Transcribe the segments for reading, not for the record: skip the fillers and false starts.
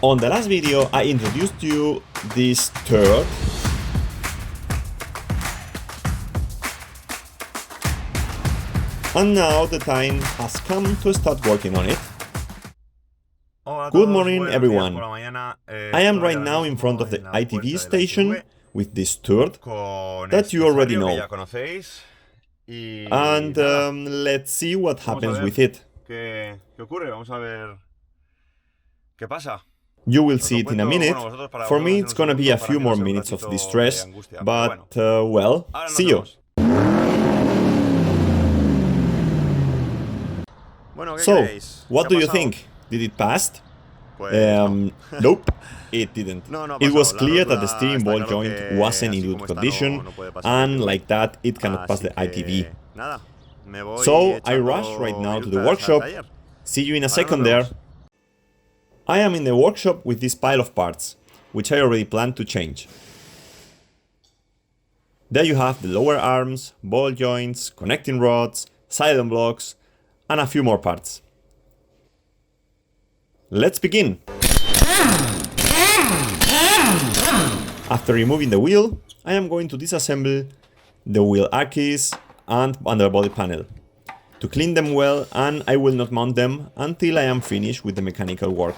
On the last video, I introduced you this turd. And now the time has come to start working on it. Good morning, everyone. I am right now in front of the ITV station with this turd that you already know. And let's see what happens with it. You will see it in a minute. For me, it's gonna be a few more minutes of distress, but well, see you. So, what do you think? Did it pass? Nope, it didn't. It was clear that the steering ball joint wasn't in good condition, and like that, it cannot pass the ITV. So, I rush right now to the workshop. See you in a second there. I am in the workshop with this pile of parts, which I already planned to change. There you have the lower arms, ball joints, connecting rods, silent blocks, and a few more parts. Let's begin! After removing the wheel, I am going to disassemble the wheel arches and underbody panel to clean them well, and I will not mount them until I am finished with the mechanical work.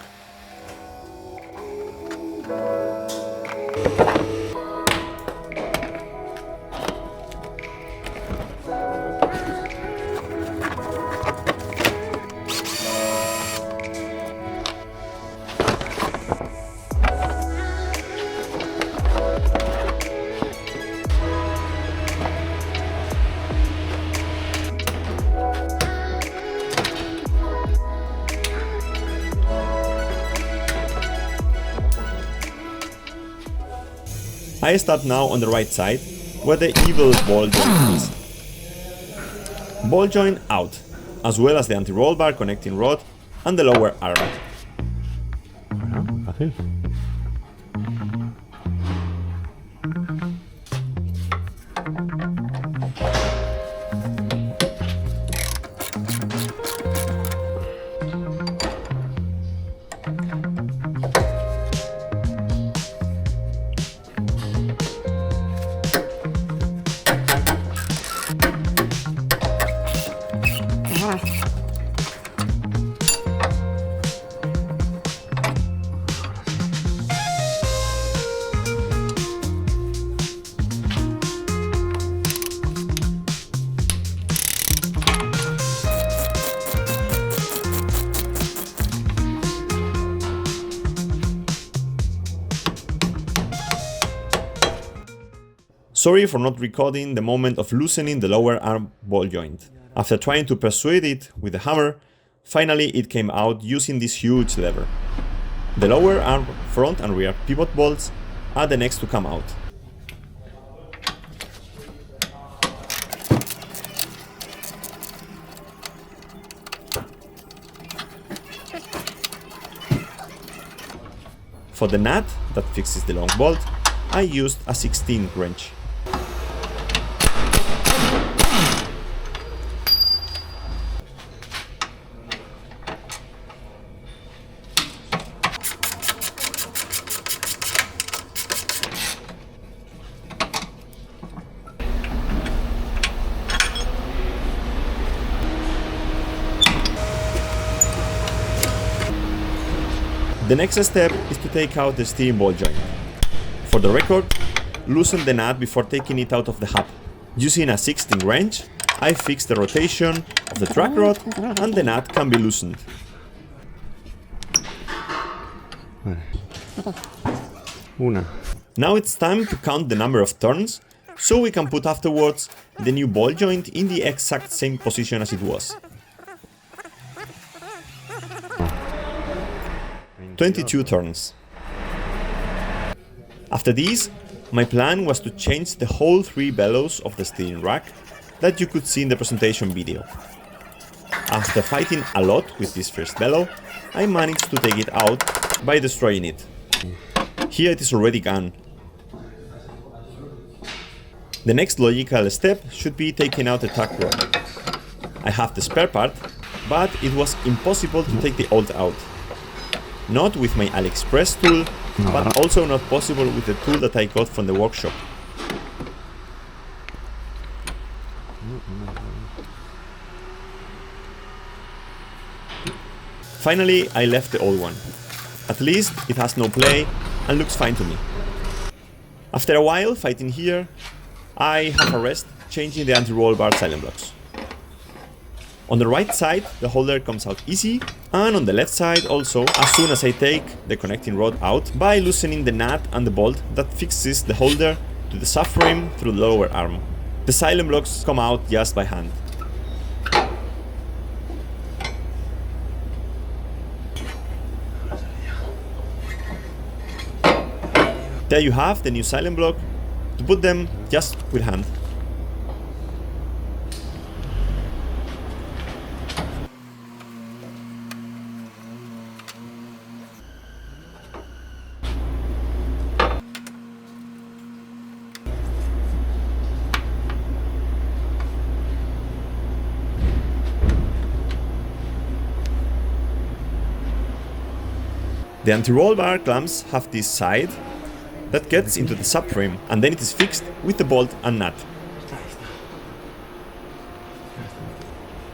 I start now on the right side, where the evil ball joint is. Ball joint out, as well as the anti-roll bar connecting rod and the lower arm. Sorry for not recording the moment of loosening the lower arm ball joint. After trying to persuade it with a hammer, finally it came out using this huge lever. The lower arm front and rear pivot bolts are the next to come out. For the nut that fixes the long bolt, I used a 16 wrench. The next step is to take out the steering ball joint. For the record, loosen the nut before taking it out of the hub. Using a 16 wrench, I fixed the rotation of the drag rod and the nut can be loosened. Now it's time to count the number of turns, so we can put afterwards the new ball joint in the exact same position as it was. 22 turns. After this, my plan was to change the whole 3 bellows of the steering rack that you could see in the presentation video. After fighting a lot with this first bellow, I managed to take it out by destroying it. Here it is already gone. The next logical step should be taking out the tug rod. I have the spare part, but it was impossible to take the old out. Not with my AliExpress tool, but also not possible with the tool that I got from the workshop. Finally, I left the old one. At least it has no play and looks fine to me. After a while fighting here, I have a rest changing the anti-roll bar silent blocks. On the right side, the holder comes out easy, and on the left side also, as soon as I take the connecting rod out by loosening the nut and the bolt that fixes the holder to the subframe through the lower arm. The silent blocks come out just by hand. There you have the new silent block. To put them just with hand. The anti-roll bar clamps have this side that gets into the subframe, and then it is fixed with the bolt and nut.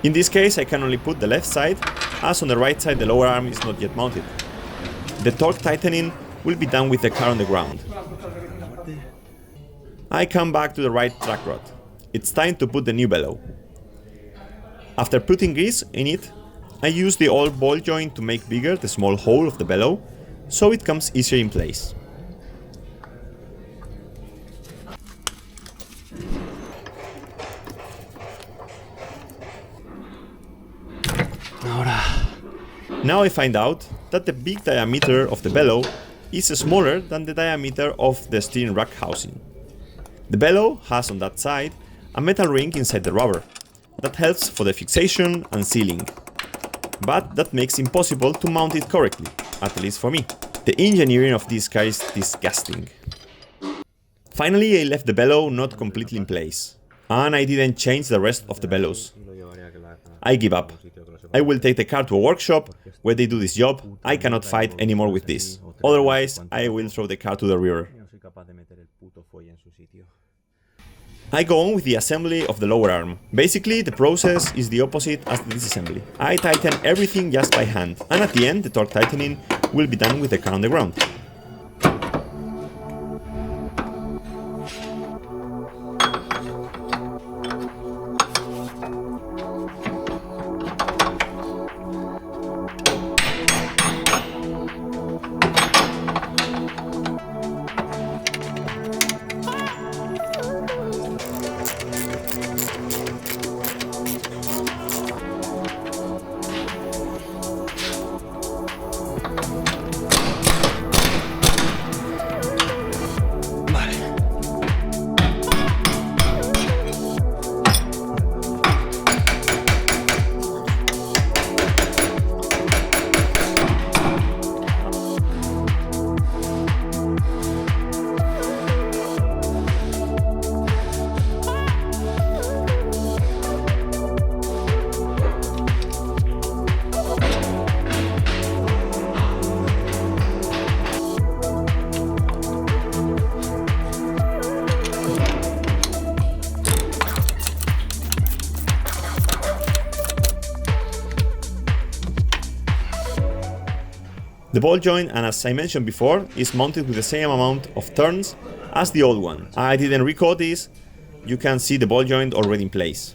In this case I can only put the left side, as on the right side the lower arm is not yet mounted. The torque tightening will be done with the car on the ground. I come back to the right track rod. It's time to put the new bellow. After putting grease in it, I use the old ball joint to make bigger the small hole of the bellow, so it comes easier in place. Now I find out that the big diameter of the bellow is smaller than the diameter of the steering rack housing. The bellow has on that side a metal ring inside the rubber that helps for the fixation and sealing, but that makes it impossible to mount it correctly, at least for me. The engineering of this car is disgusting. Finally I left the bellow not completely in place, and I didn't change the rest of the bellows. I give up. I will take the car to a workshop where they do this job. I cannot fight anymore with this. Otherwise, I will throw the car to the river. I go on with the assembly of the lower arm. Basically, the process is the opposite as the disassembly. I tighten everything just by hand, and at the end, the torque tightening will be done with the car on the ground. The ball joint, and as I mentioned before, is mounted with the same amount of turns as the old one. I didn't record this, you can see the ball joint already in place.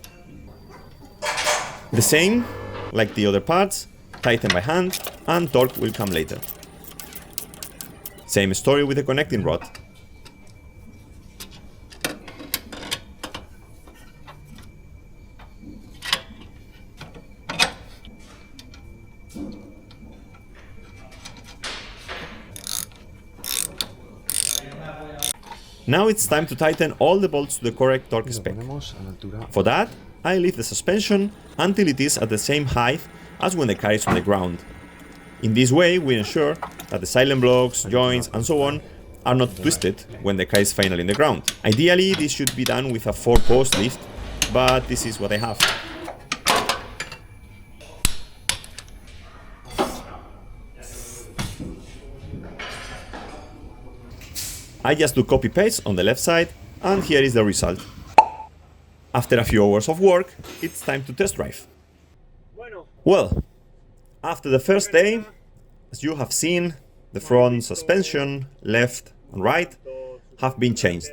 The same, like the other parts, tighten by hand, and torque will come later. Same story with the connecting rod. Now it's time to tighten all the bolts to the correct torque spec. For that, I lift the suspension until it is at the same height as when the car is on the ground. In this way, we ensure that the silent blocks, joints, and so on are not twisted when the car is finally in the ground. Ideally, this should be done with a 4-post lift, but this is what I have. I just do copy paste on the left side, and here is the result. After a few hours of work, it's time to test drive. Well, after the first day, as you have seen, the front suspension, left and right, have been changed.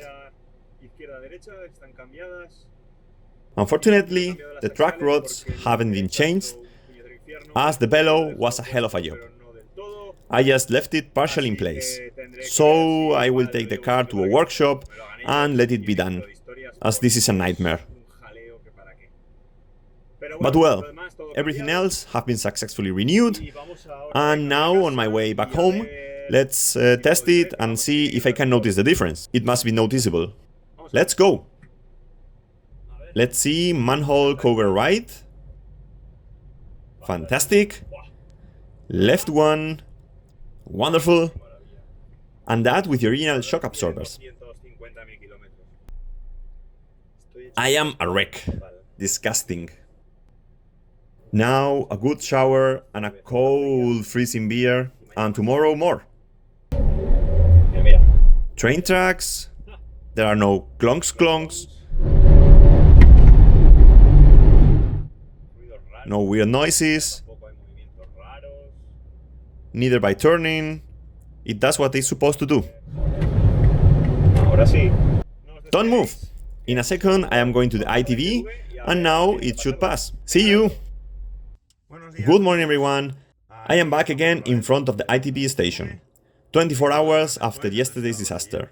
Unfortunately, the track rods haven't been changed, as the bellow was a hell of a job. I just left it partially in place, so I will take the car to a workshop and let it be done, as this is a nightmare. But well, everything else have been successfully renewed, and now on my way back home, let's test it and see if I can notice the difference. It must be noticeable. Let's go! Let's see, manhole cover right. Fantastic. Left one. Wonderful. And that with the original shock absorbers. I am a wreck. Disgusting. Now a good shower and a cold freezing beer, and tomorrow more. Train tracks. There are no clonks. No weird noises. Neither by turning. It does what it's supposed to do. Don't move. In a second I am going to the ITV, and now it should pass. See you. Good morning everyone. I am back again in front of the ITV station, 24 hours after yesterday's disaster.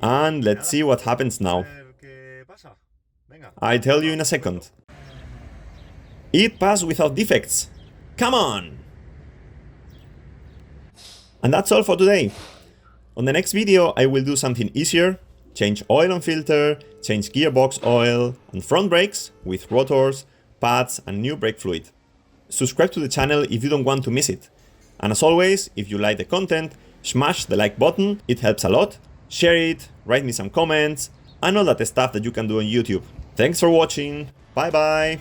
And let's see what happens now. I'll tell you in a second. It passed without defects. Come on! And that's all for today. On the next video I will do something easier. Change oil and filter, change gearbox oil and front brakes with rotors, pads and new brake fluid. Subscribe to the channel if you don't want to miss it. And as always, if you like the content, smash the like button, it helps a lot. Share it, write me some comments, and all that stuff that you can do on YouTube. Thanks for watching, bye bye!